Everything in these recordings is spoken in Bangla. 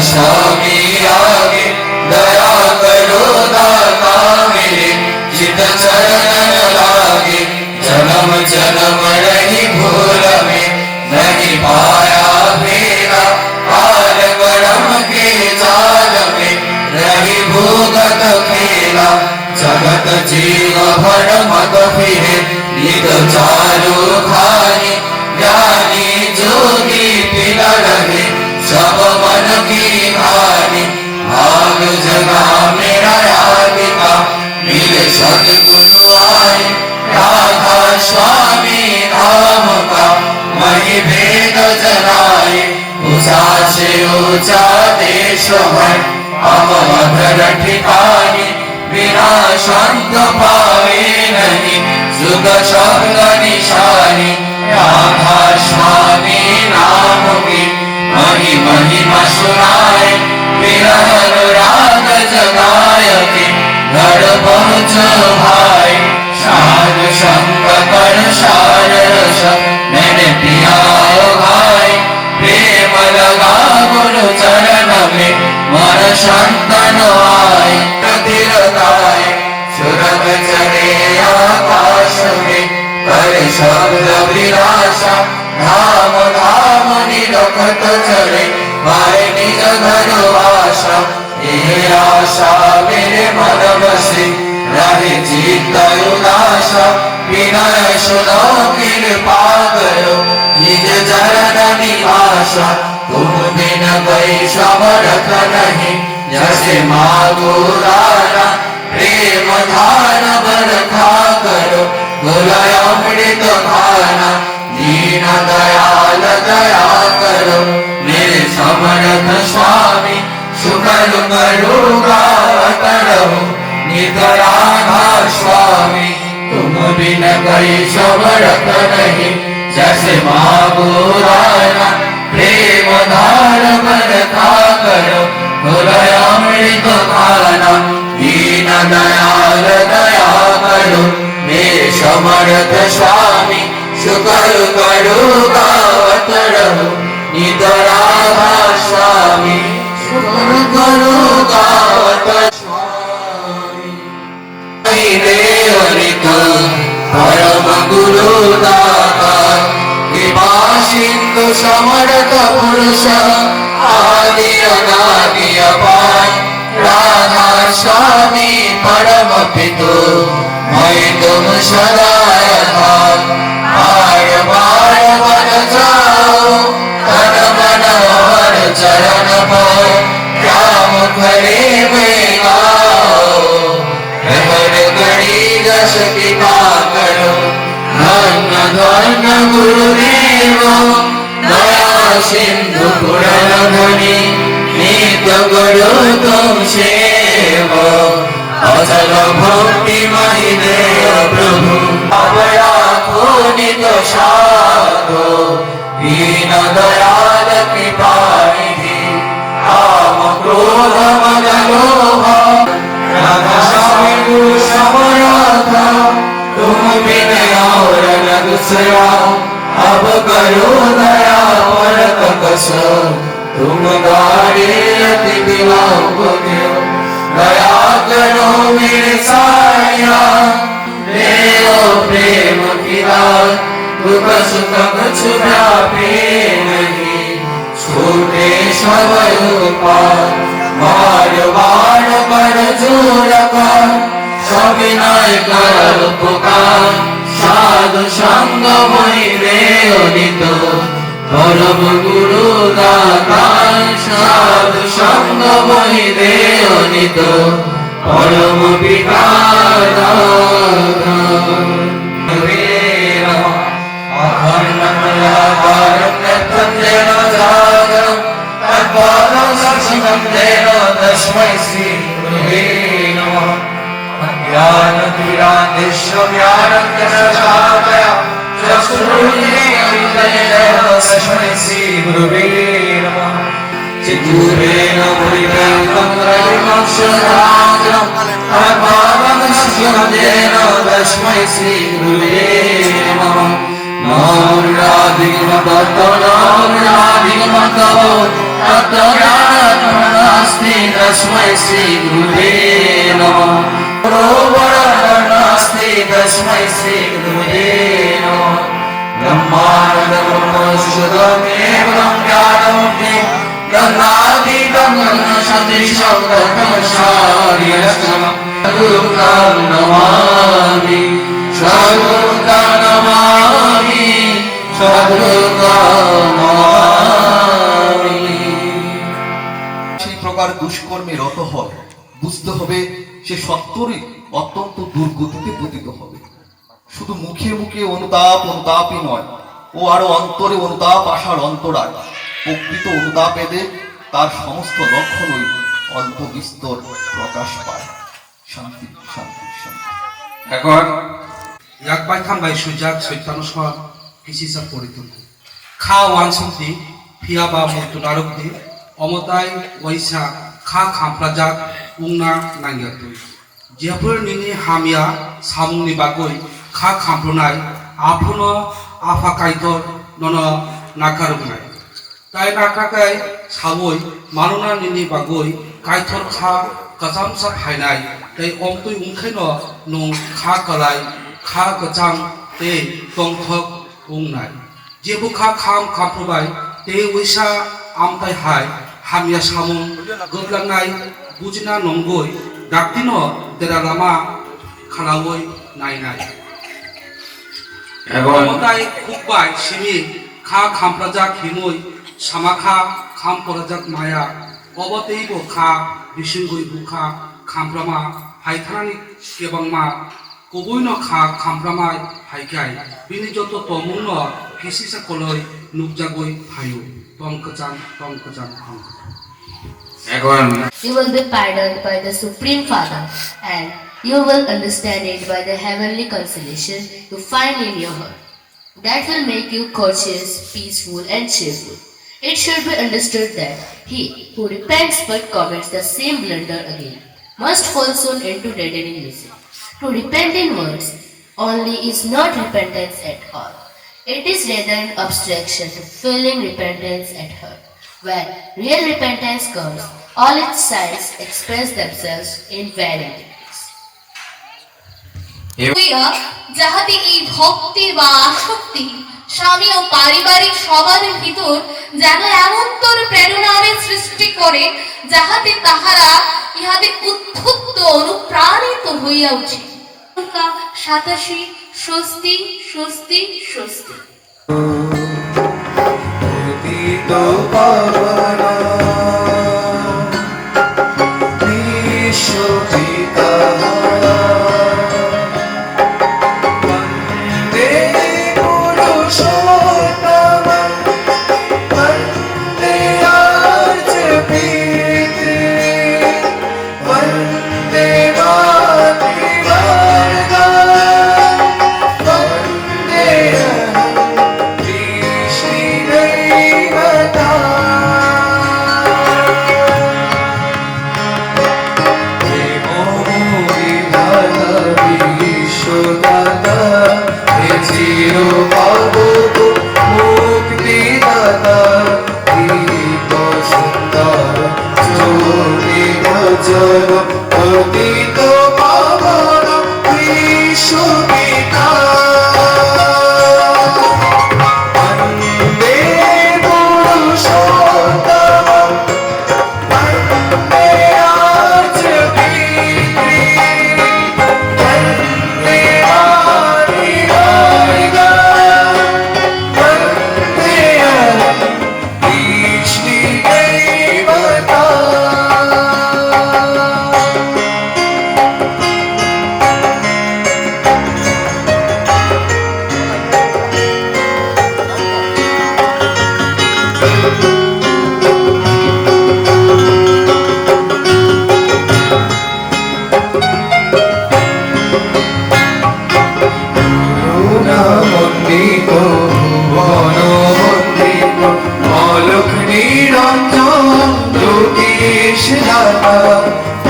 स्वामी आगे दया करो दाता मेरे चित चरण लागे जन्म जन्म रही भूल में नहीं पाया फेरा काल कर्म के जाल में रही भूगत खेला जगत जीव भर मत फिरे नित चालू खानी ज्ञानी जोगी पिला रहे सब मन की हानि भाग जगा मेरा यादिका मिले सदगुरु आए राधा स्वामी धाम का मही भेद जनाए ऊंचा से ऊंचा देश है हम अधर ठिकाने बिना शांत पाए नहीं जुग शब्द निशानी राधा स्वामी नाम की मही महिमा सुनाए विरह राग जगाय के घर पहुँचो भाई साध संग कर सार रस मैंने पिया भाई प्रेम लगा गुरु चरण में मन शांतन आए प्रतिरताए सुरग चले आकाश में कर शब्द विलासा धाम धाम निरखत चले पाए निज घर आशा ये आशा मेरे मन बसे रहे चित्त उदासा विनय सुनो कृपा करो निज चरण निवासा तुम बिन कोई समर्थ नहीं जैसे मागो राना प्रेम धान बरखा करो गुलाय अमृत खाना दीन दयाल दया करो मेरे समर्थ स्वामी सुकर करूँगा करो नित राधा स्वामी तुम बिन कोई समर्थ नहीं जैसे मागो राना प्रेम धार बरखा करो गुलाय अमृत खाना दीन दयाल दया करो मेरे समर्थ स्वामी शुकर करूँगा रहो नित राधा स्वामी शुकर करूँगा स्वामी देवनित परम गुरु दाता कृपा सिंधु समर्थ पुरुष आदि अनादि अपार राधा स्वामी परम पितु मैं तुम सदा यथार्थ बार बार बन जाओ तन मन और चरण पाओ क्या मुखरे में गाओ हर घड़ी जस कृपा करो धन्य धन्य गुरुदेव दया सिंधु पुरधनी नित्य गुरु तुम सेवो अचल भक्ति मही देव प्रभु अवया नित साधो दीन दयाल कृपा निधि काम क्रोध मद लोभ राधा स्वामी गुरु समर्थ तुम बिन और न दूसरा अब करो दया परत कस तुम गाड़े अति विलाप क्यों दया करो मेरे साया देव प्रेम की रात दुख सुख कुछ व्यापे नहीं छूटे सब उपाय बार बार पर जोर कर सविनय कर पुकार साधु संग मई नित परम गुरु दाता साधु संग मई नित परम पिता तस्मै श्री गुरुवे नमः ज्ञान तस्मै श्री गुरुवे नमः चित्तूरेण तस्मै श्री गुरुवे नमः नौराधिगमतो नास्ति तस्मै श्री गुरुवे नमः गुरुवर नास्ति तस्मै श्री गुरुवे नमः ब्रह्मानन्दब्रह्मसुषुतमेवं ज्ञानमुक्तिं गङ्गातीतं सदृशं ब्रह्मचार्यलक्षणं सद्गुरुं नमामि सद्गुरुं नमामि सद्गुरुं नमामि। সেই প্রকার দুষ্কর্মে রত হয় বুঝতে হবে সে সত্তরই অত্যন্ত দুর্গতিতে পতিত হবে। শুধু মুখে মুখে অনুতাপই নয়, ও আরো অন্তরে অনুতাপ আসার অন্তরায়। প্রকৃত অনুতাপ এদে তার সমস্ত লক্ষণই অল্প বিস্তর প্রকাশ পায়। শান্তি শান্তি শান্তি। এখন yakbai thambai sujak soitano swa kisisa poriton kha wansumti phiaba mutunarukti omotai waisa kha khamprajak ungna nangyatui jepur nini hamia samungni bagoi kha khampronai aphono afakaitor nono nakarunai tai nakakai saboi manuna nini bagoi kaitor kha kasamsa phainai tai omtui ungkhaino nung kha kalai kha kachang te tongthok ungnai jebu kha kham khamprobai te wisa amtai hai hamya samung gotlangnai bujina nongoi daktino dera lama khalawoi nainai emotai khukbai simi kha khamprajak himoi samakha kham porajak maya oboteibo kha bisingoi bukha khamprama haithanani kebangma kubuino kha khamramai haikai bini joto tomungno kisisa koloi nukjagoi phayo tongkachang এখন You will be pardoned by the Supreme Father, and you will understand it by the heavenly consolation you find in your heart. That will make you courteous, peaceful, and cheerful. It should be understood that he who repents but commits the same blunder again must fall soon into deadening misery. To repent in words only is not repentance at all. It is rather an abstraction to feeling repentance at heart. When real repentance comes, all its signs express themselves in varying degrees. হইয়া যাহাতে এই ভক্তি বা আসক্তি স্বামী ও পারিবারিক সমাজের ভিতর যেন এমনতর প্রেরণার সৃষ্টি করে যাহাতে তাহারা ইহাতে উদ্বুদ্ধ অনুপ্রাণিত হইয়া উঠে। 87 স্বস্তি স্বস্তি স্বস্তি।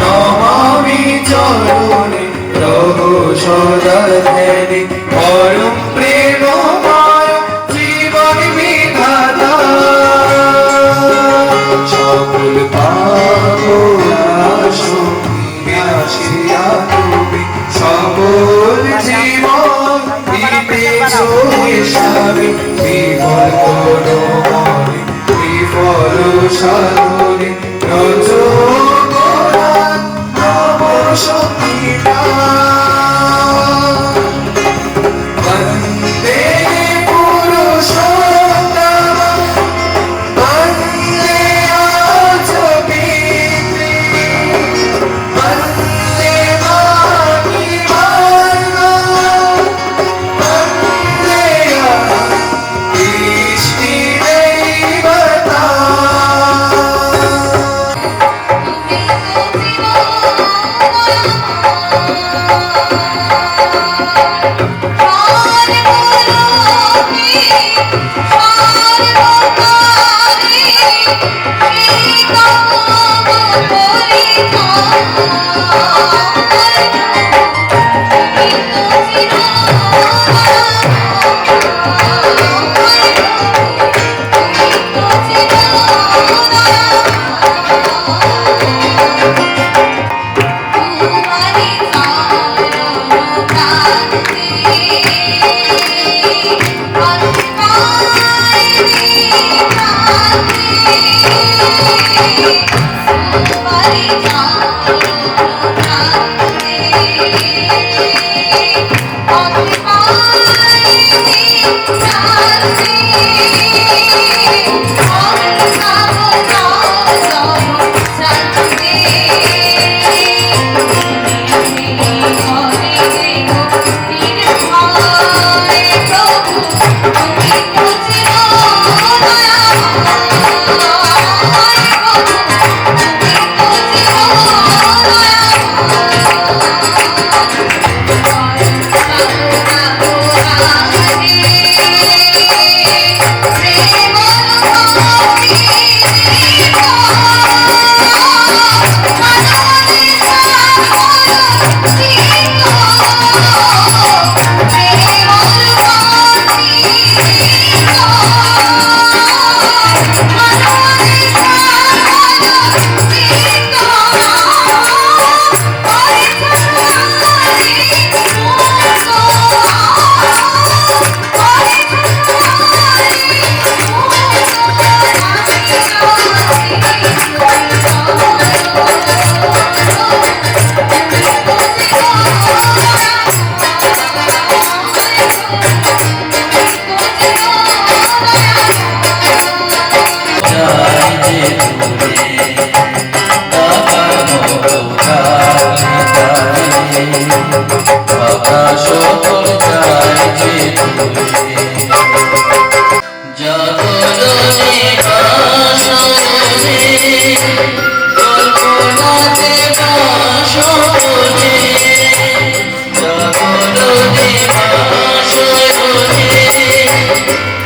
নমামি চরণে প্রভু সদা পরম প্রেমময় জীবন বিধাতা সাধনে রজ গোরা নব সঙ্গীতা বন্দে পুরুষোত্তম বন্দে আজ পিতৃ বন্দে মামি বর্ণ বন্দে ইষ্টি দেবতা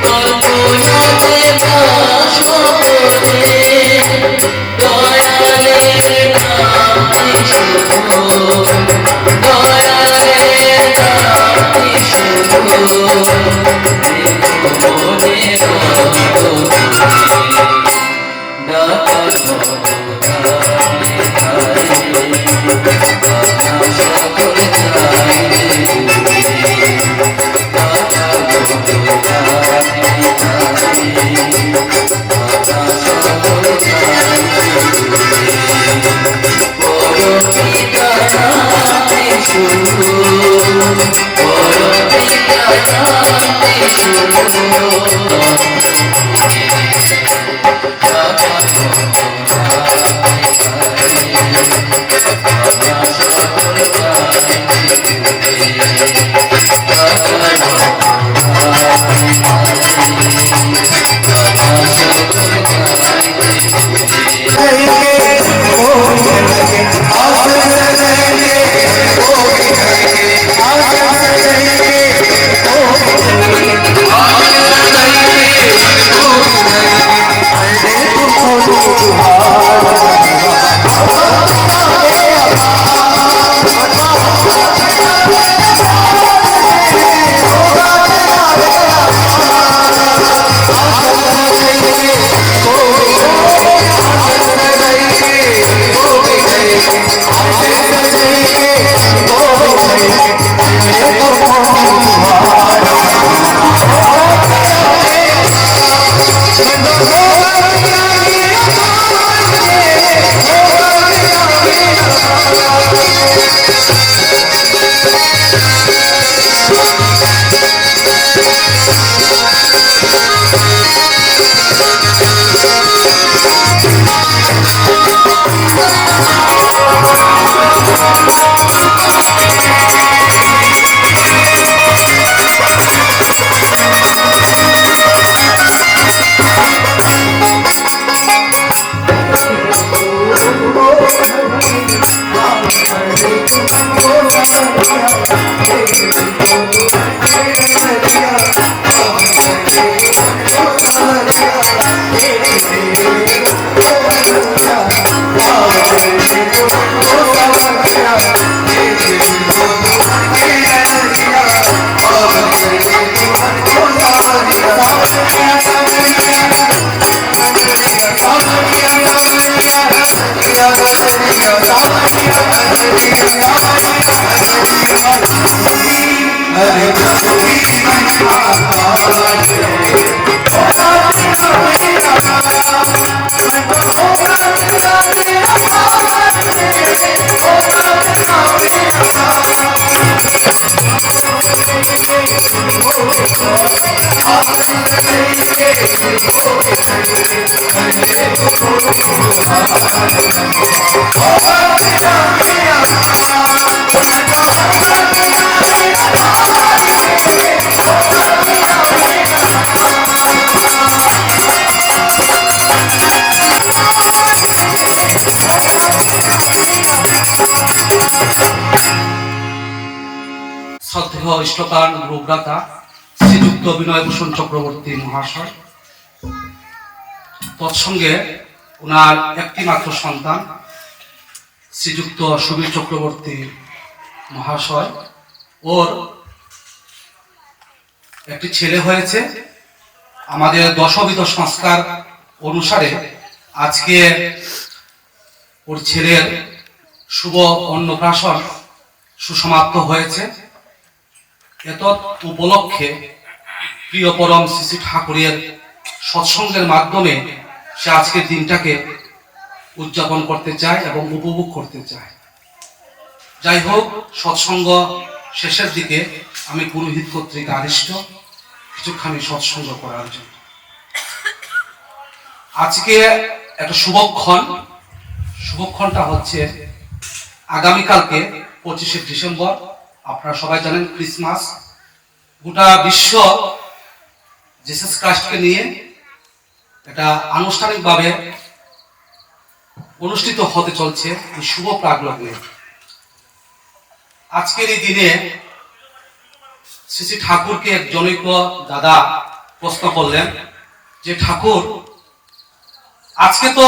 কল্পনাতে বাস করে শ্রদ্ধেয় ইষ্টকান গুরুভ্রাতা শ্রীযুক্ত বিনয়ভূষণ চক্রবর্তী মহাশয়, তৎসঙ্গে ওনার একটি মাত্র সন্তান শ্রীযুক্ত সুবীর চক্রবর্তী মহাশয়, ওর একটি ছেলে হয়েছে। আমাদের দশবিধ সংস্কার অনুসারে আজকে ওর ছেলের শুভ অন্নপ্রাশন সুসমাপ্ত হয়েছে। এত উপলক্ষে প্রিয় পরম শ্রী শ্রী ঠাকুরের সৎসঙ্গের মাধ্যমে সে আজকের দিনটাকে উদযাপন করতে চায় এবং উপভোগ করতে চায়। যাই হোক, সৎসঙ্গ শেষের দিকে আমি পুরোহিত কর্তৃক আদিষ্ট কিছুখানি সৎসঙ্গ করার জন্য। আজকে একটা শুভক্ষণটা হচ্ছে আগামীকালকে 25শে ডিসেম্বর। আপনারা সবাই জানেন ক্রিসমাস। গোটা বিশ্ব জিসাস খ্রাইস্টকে নিয়ে এটা আনুষ্ঠানিকভাবে অনুষ্ঠিত হতে চলছে এই শুভ প্রাগলগ্নে। আজকের এই দিনে শ্রী শ্রী ঠাকুরকে এক জনৈক দাদা প্রশ্ন করলেন যে, ঠাকুর, আজকে তো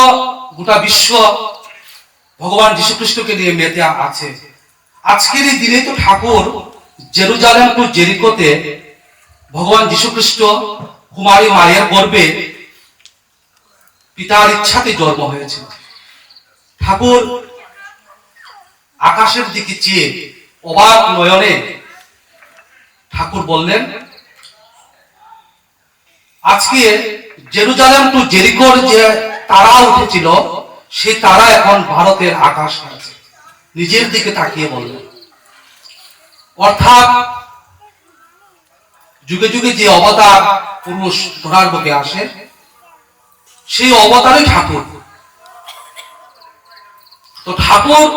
গোটা বিশ্ব ভগবান যীশু খ্রিস্টকে নিয়ে মেতে আছে, আজকের এই দিনে তো ঠাকুর জেরুজালেম টু জেরিকোতে ভগবান যীশু খ্রিস্ট কুমারী মায়ের গর্ভে পিতার ইচ্ছাতে জন্ম হয়েছিল। ঠাকুর আকাশের দিকে চেয়ে অবাক নয়নে ঠাকুর বললেন, আজকে জেরুজালেম টু জেরিকোর যে তারা উঠেছিল সেই তারা এখন ভারতের আকাশে আছে। নিজের দিকে তাকিয়ে বললেন, অর্থাৎ যুগে যুগে যে অবতার পুরুষ ধরার বুকে আসে সেই অবতারই ঠাকুর। তো ঠাকুর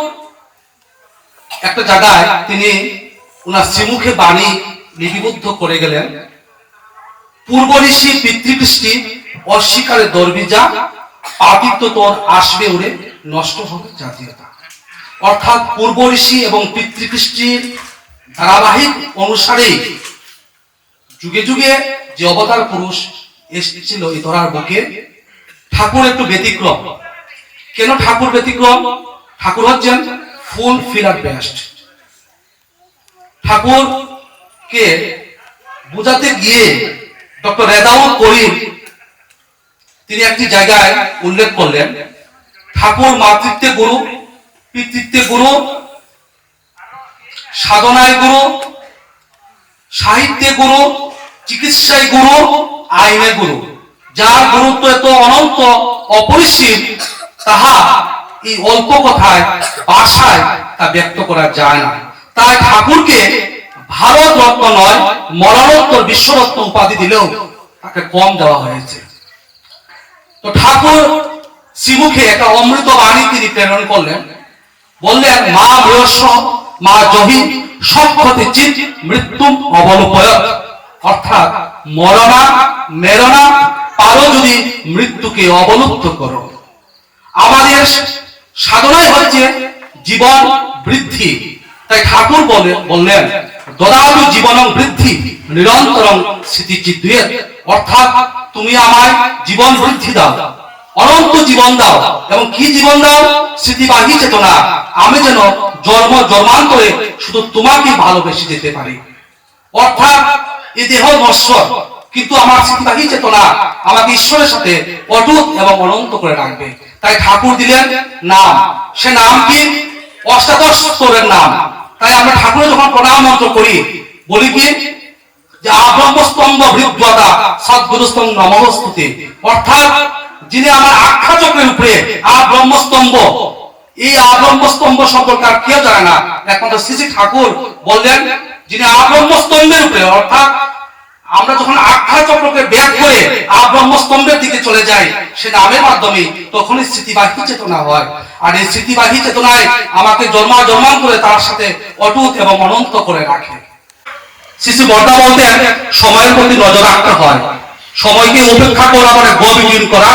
একটা জায়গায় তিনি ওনার শ্রীমুখে বাণী লিপিবদ্ধ করে গেলেন, পূর্ব ঋষি পিতৃকৃষ্টি অস্বীকারে দর্বিজা, পাপিত্ব তোর আসবে উড়ে, নষ্ট হবে জাতীয়তা। অর্থাৎ পূর্ব ঋষি এবং পিতৃকৃষ্টির ধারাবাহিক অনুসারেই যুগে যুগে যে অবতার পুরুষ এসেছিল এই ধরার বুকে, ঠাকুর একটু ব্যতিক্রম। কেন ঠাকুর ব্যতিক্রম? ঠাকুর হচ্ছেন ফুল ফিলার বেস্ট। ঠাকুরকে বোঝাতে গিয়ে ডক্টর রেজাউল করিম তিনি একটি জায়গায় উল্লেখ করলেন, ঠাকুর মাতৃত্বে গুরু, পিতৃত্বে গুরু, সাধনায় গুরু, সাহিত্যে গুরু, চিকিৎসায় গুরু, আইনে গুরু। যার গুরুত্ব এত অনন্ত অপরিসীম, তাহা এই অল্প কথায় ভাষায় তা ব্যক্ত করা যায় না। তাই ঠাকুরকে ভারত রত্ন নয়, মরণোত্তর বিশ্বরত্ন উপাধি দিলেও তাকে কম দেওয়া হয়েছে। তো ঠাকুর শ্রীমুখে একটা অমৃত বাণী তিনি প্রেরণ করলেন, বললেন, মা বয়স মা জহি সক্ষতে চিত মৃত্যুম অবলুপয়। অর্থাৎ মরণা মেরণা পারো যদি মৃত্যুকে অবলুপ্ত করো। আমাদের সাধনাই হচ্ছে জীবন বৃদ্ধি। তাই ঠাকুর বললেন, দদাতু জীবনং বৃদ্ধি নিরন্তরং স্মৃতিচিদ্যেৎ। অর্থাৎ তুমি আমায় জীবন বৃদ্ধি দাও, অনন্ত জীবন দাও, এবং কি জীবন দাও? স্মৃতিবাহী চেতনা। আমি যেন জন্ম জন্মান্তরে শুধু তোমাকে ভালোবেসে যেতে পারি। অর্থাৎ এই দেহ নশ্বর, কিন্তু আমার স্মৃতিবাহী চেতনা আমাকে ঈশ্বরের সাথে অটুট এবং অনন্ত করে রাখবে। তাই ঠাকুর দিলেন নাম। সে নাম কি? অষ্টাদশ স্তরের নাম। তাই আমরা ঠাকুরের যখন প্রণাম মন্ত্র করি, বলি কি? যে আব্রহ্মস্তম্ভ হৃদয়তা সদ্গুরুস্তম্ভ নমস্তুতে। অর্থাৎ যিনি আমার আখ্যা চক্রের উপরে আব্রহ্মস্তম্ভ, এই আব্রহ্মস্তম্ভ সম্পর্কে আর কেউ জানে না, একমাত্র শ্রী শ্রী ঠাকুর বললেন যিনি আব্রহ্মস্তম্ভের উপরে। অর্থাৎ আমরা যখন আখ্যা চক্রকে ব্যাগ করে আব্রহ্মস্তম্ভের দিকে চলে যাই, সে নামের মাধ্যমে তখনই স্মৃতিবাহী চেতনা হয়। আর এই স্মৃতিবাহী চেতনায় আমাকে জন্মান্তরে তার সাথে অটুট এবং অনন্ত করে রাখে। শ্রী বর্দা বলতেন সময়ের প্রতি নজর রাখতে হয়, সময়কে উপেক্ষা করা মানে গভীর করা।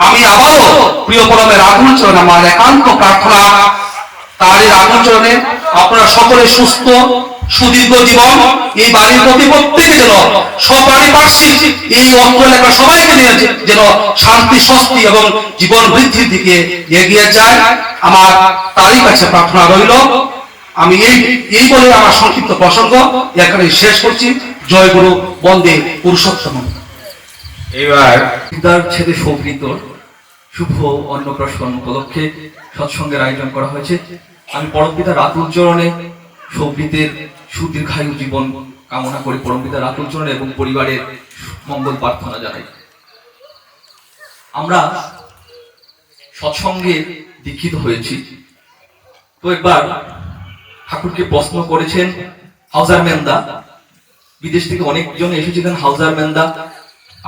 আমি আবারও প্রিয় পরমের আগুন চরণে আমার একান্ত প্রার্থনা, তার এই আগুন চরণে আপনারা সকলে সুস্থ সুদীর্ঘ জীবন, এই বাড়ির প্রতি প্রত্যেকে যেন সপারিপার্শ্বিক এই অঞ্চল এলাকা সবাইকে নিয়ে যেন শান্তি স্বস্তি এবং জীবন বৃদ্ধির দিকে এগিয়ে যায়, আমার তারই কাছে প্রার্থনা রইল। আমি এই বলে আমার সংক্ষিপ্ত প্রসঙ্গ এখানে শেষ করছি। জয় গুরু, বন্দে পুরুষোত্তম। এবার পিতার ছেলে সৌকৃতর শুভ অন্নপ্রাশন উপলক্ষে সৎসঙ্গের আয়োজন করা হয়েছে। আমি পরমপিতা রাতুল চরণে সৌকৃতের সুদীর্ঘায়ু জীবন কামনা করি, পরমপিতা রাতুল চরণে এবং পরিবারের মঙ্গল প্রার্থনা জানাই। আমরা সৎসঙ্গে দীক্ষিত হয়েছি, তো একবার ঠাকুরকে প্রশ্ন করেছেন হাউজার মেন্দা, বিদেশ থেকে অনেকজন এসেছিলেন, হাউজার মেন্দা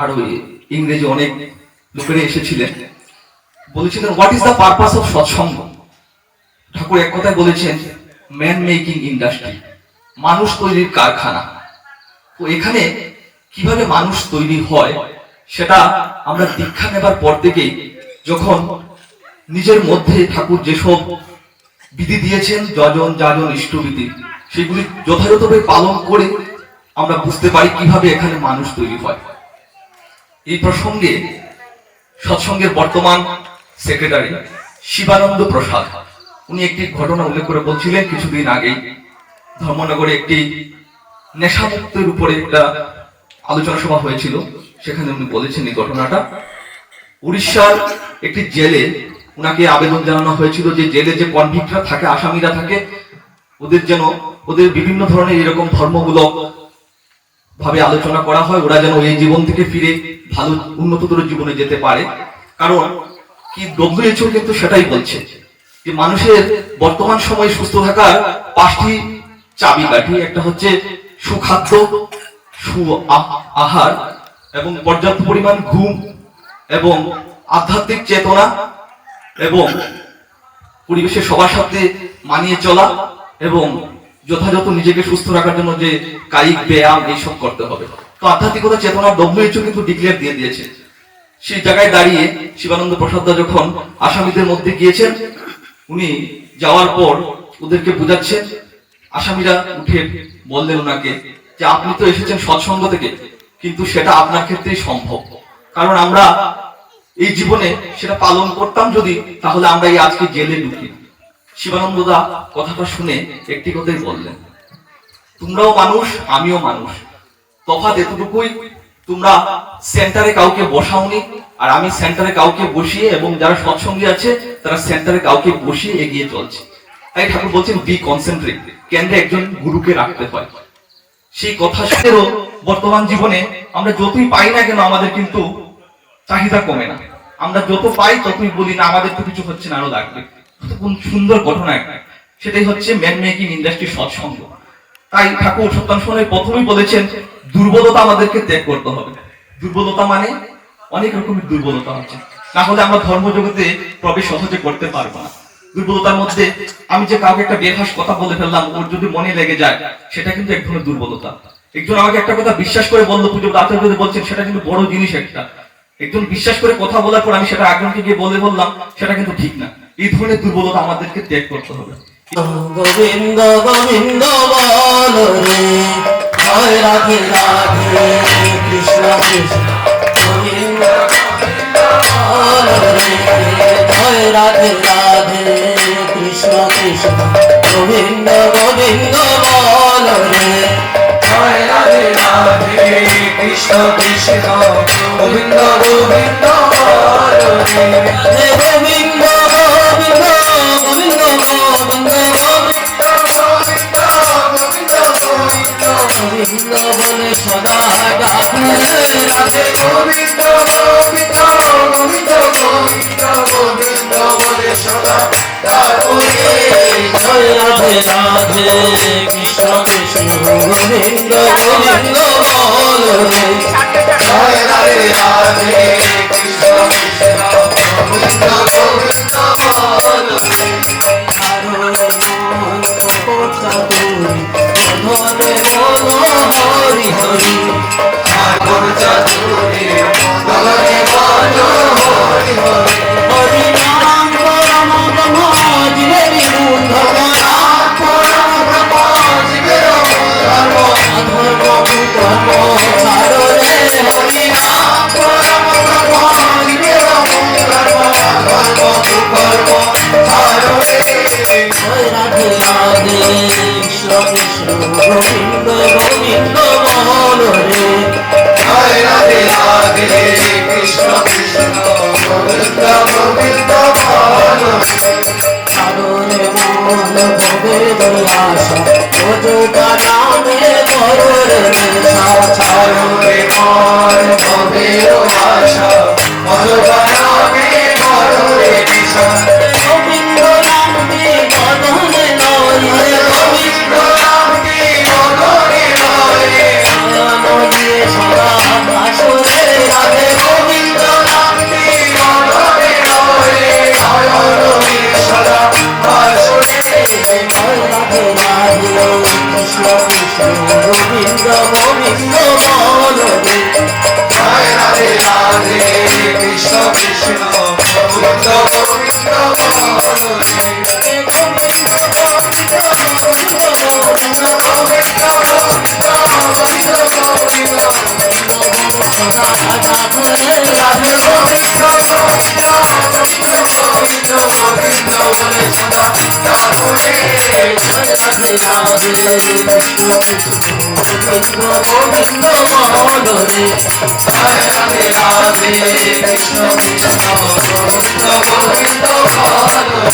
আর ওই ইংরেজি অনেক লোকেরা এসেছিলেন, বলেছিলেন what is the purpose of সৎসঙ্গ। ঠাকুর এক কথায় বলেছেন ম্যান মেকিং ইন্ডাস্ট্রি, মানুষ তৈরির কারখানা। তো এখানে কিভাবে মানুষ তৈরি হয় সেটা আমরা দীক্ষা নেবার পর থেকেই, যখন নিজের মধ্যে ঠাকুর যেসব বিধি দিয়েছেন, যজন যাজন ইষ্টবিধি, সেগুলি যথাযথভাবে পালন করে আমরা বুঝতে পারি কিভাবে এখানে মানুষ তৈরি হয়। এই প্রসঙ্গে সৎসঙ্গের বর্তমান সেক্রেটারি শিবানন্দ প্রসাদ, উনি একটি ঘটনা উল্লেখ করে বলছিলেন কিছুদিন আগেই ধর্মনগরে একটি নেশামুক্তের উপরে একটা আলোচনা সভা হয়েছিল, সেখানে উনি বলেছেন এই ঘটনাটা। উড়িষ্যার একটি জেলে উনাকে আবেদন জানানো হয়েছিল যে জেলে যে কনভিক্টরা থাকে, আসামিরা থাকে, ওদের যেন ওদের বিভিন্ন ধরনের এরকম ধর্মমূলক ভাবে আলোচনা করা হয়, ওরা যেন এই জীবন থেকে ফিরে ভালো উন্নততর জীবনে যেতে পারে। কারণ কি WHO কিন্তু সেটাই বলছে যে মানুষের বর্তমান সময়ে সুস্থ থাকার 5টি চাবিকাঠি, একটা হচ্ছে সুখাদ্য, আহার এবং পর্যাপ্ত পরিমাণ ঘুম এবং আধ্যাত্মিক চেতনা এবং পরিবেশের সবার সাথে মানিয়ে চলা এবং যথাযথ নিজেকে সুস্থ রাখার জন্য যে কায়িক ব্যায়াম এইসব করতে হবে। তো আধ্যাত্মিকতা চেতনা WHO কিন্তু ডিক্লেয়ার দিয়ে দিয়েছে। সেই জায়গায় দাঁড়িয়ে শিবানন্দ প্রসাদ যখন আসামিদের মধ্যে গিয়েছেন, উনি যাওয়ার পর ওদেরকে বুঝাচ্ছেন, আসামিরা উঠে বললেন ওনাকে যে আপনি তো এসেছেন সৎসঙ্গ থেকে, কিন্তু সেটা আপনার ক্ষেত্রেই সম্ভব, কারণ আমরা এই জীবনে সেটা পালন করতাম যদি, তাহলে আমরা এই আজকে জেলে ঢুকি। শিবানন্দদা কথাটা শুনে একটি কথাই বললেন, তোমরাও মানুষ আমিও মানুষ, তফাৎ এতটুকুই তোমরা সেন্টারে কাউকে বসাওনি আর আমি সেন্টারে কাউকে বসিয়ে, এবং যারা সৎসঙ্গী আছে তারা সেন্টারে কাউকে বসিয়ে এগিয়ে চলছে। তাই ঠাকুর বলছেন বি কনসেন্ট্রেট, কেন্দ্রে একজন গুরুকে রাখতে হয়। সেই কথা সাথেও বর্তমান জীবনে আমরা যতই পাই না কেন আমাদের কিন্তু চাহিদা কমে না, আমরা যত পাই ততই বলি না আমাদের তো কিছু হচ্ছে না, আরো লাগবে। কোন সুন্দর ঘটনা একটা, সেটাই হচ্ছে ম্যান মেকিং ইন্ডাস্ট্রি সৎসঙ্গ। তাই ঠাকুর সত্যানুষ্ঠানের প্রথমেই বলেছেন দুর্বলতা আমাদেরকে ত্যাগ করতে হবে। দুর্বলতা মানে অনেক রকমের দুর্বলতা আছে, না হলে আমরা ধর্মজগতে প্রবেশ সহজে করতে পারবো না। দুর্বলতার মধ্যে আমি যে কাউকে একটা বেফাস কথা বলে ফেললাম, ওর যদি মনে লেগে যায়, সেটা কিন্তু এক ধরনের দুর্বলতা। একজন আমাকে একটা কথা বিশ্বাস করে বললো, পুজো আচার্য বলছেন, সেটা কিন্তু বড় জিনিস একটা। একজন বিশ্বাস করে কথা বলার পর আমি সেটা একজনকে গিয়ে বলে বললাম, সেটা কিন্তু ঠিক না। এই ধরনের দুর্বলতা আমাদেরকে ত্যাগ করতে হবে। গোবিন্দ গোবিন্দ বল রে, জয় রাধে রাধে, কৃষ্ণ কৃষ্ণ রাধে রাধে কৃষ্ণ কৃষ্ণ গোবিন্দ গোবিন্দ বল রে জয় রাধে রাধে কৃষ্ণ কৃষ্ণ গোবিন্দ গোবিন্দ বল রে রাধে গোবিন্দ গোবিন্দ গোবিন্দ গোবিন্দ গোবিন্দ বলে সদা ডাকে রাধে গোবিন্দ গোবিন্দ গোবিন্দ গোবিন্দ গোবিন্দ বলে সদা ডাকে জয় রাধে রাধে কৃষ্ণ কৃষ্ণ গোবিন্দ গোবিন্দ বল রে জয় রাধে রাধে কৃষ্ণ কৃষ্ণ গোবিন্দ গোবিন্দ বল রে ধরে বলো হরি হরি ঠাকুর চাতুরে মদনে বলো হরি হরি হরি নাম পরম ব্রহ্ম জীবে বিবুদ্ধ পরম ব্রহ্ম জীবের ধর্ম ধর্ম কর্ম ছাড়ো রে হরি নাম পরম ব্রহ্ম জীবের ধর্ম ধর্ম কর্ম ছাড়ো রে জয় রাধে রাধে কৃষ্ণ কৃষ্ণ গোবিন্দ গোবিন্দ বল রে জয় রাধে রাধে কৃষ্ণ কৃষ্ণ গোবিন্দ গোবিন্দ বল রে সাগরে মন ভবের আশা ওজোটা নামে বড়রে নেশা ছাড়ো রে মন ভবের আশা মধুবনে বড়রে নিশা গোবিন্দ নামটি বদনে নয় গোবিন্দ নামটি মদনে রয়ে নদীয়ে সারা ভাসরে রাধে গোবিন্দ নামটি মদনে রয়ে নয়নে সদা ভাসরে জয় রাধে রাধে কৃষ্ণ কৃষ্ণ গোবিন্দ গোবিন্দ বল রে জয় রাধে রাধে কৃষ্ণ কৃষ্ণ গোবিন্দ গোবিন্দ বল রে জয় রাধে রাধে কৃষ্ণ কৃষ্ণ গোবিন্দ গোবিন্দ বল রে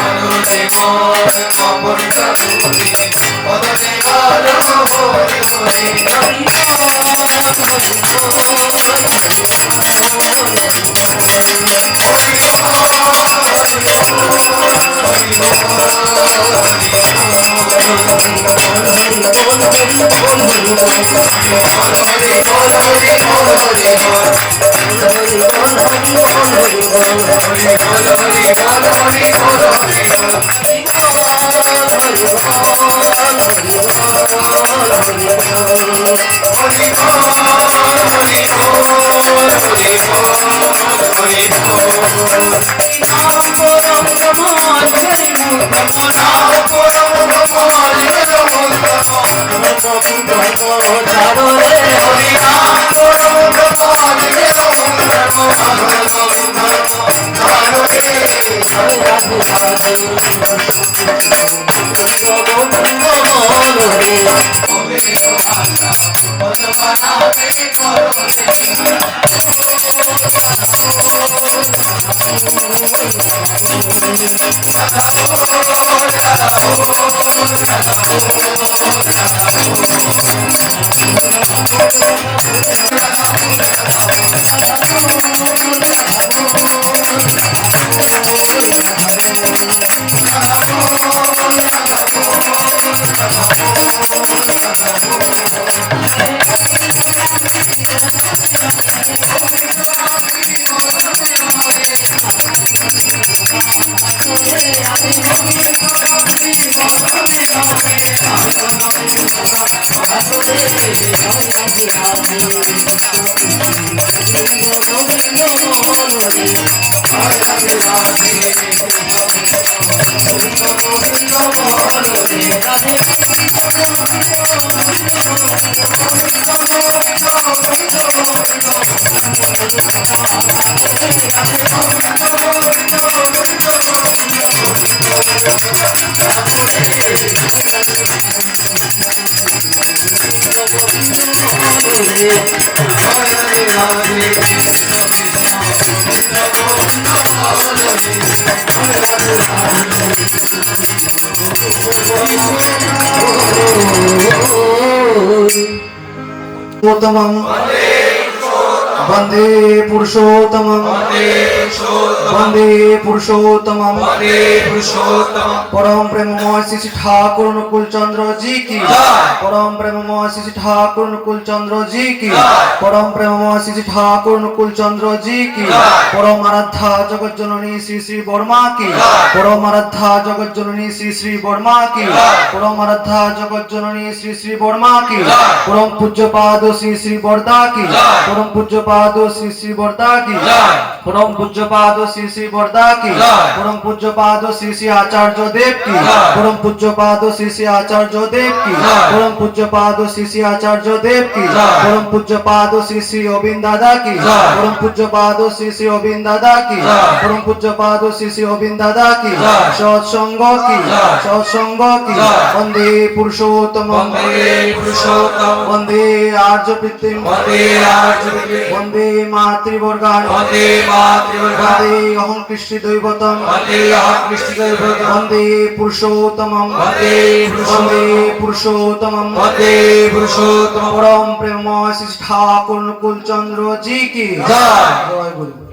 আনন্দে মন অপর চাতুরে মদনে বলো হরি হরি Radhe पुरुषोत्तमं वन्दे पुरुषोत्तमं वन्दे पुरुषोत्तमं परम प्रेममय श्री ठाकुर अनुकूल चंद्र जी की परम प्रेममय श्री ठाकुर अनुकूल चंद्र जी की परम प्रेममय श्री ठाकुर अनुकूल चंद्र जी की परम आराध्या जगत जननी श्री श्री वर्मा की परम आराध्या जगत जननी श्री श्री वर्मा की परम आराध्या जगत जननी श्री श्री वर्मा की परम पूज्य पाद श्री श्री बरदा की परम पूज्य पाद श्री श्री बरदा की परम पूज्य पाद श्री श्री बरदा की परम पूज्य पाद श्री श्री आचार्य देव की परम पूज्य पाद श्री श्री आचार्य देव की परम पूज्य पाद श्री श्री आचार्य देव की परम पूज्य पाद श्री श्री अरविंद दादा की परम पूज्य पाद श्री श्री अरविंद दादा की परम पूज्य पाद श्री श्री अरविंद दादा की सत्संग की वंदे पुरुषोत्तम वंदे आर्य प्रीतिम वंदे मातृवर्गान वंदे अहं कृष्ण दैवतम वंदे पुरुषोत्तमं परम प्रेममय श्री ठाकुर अनुकूल चंद्र जी की जय।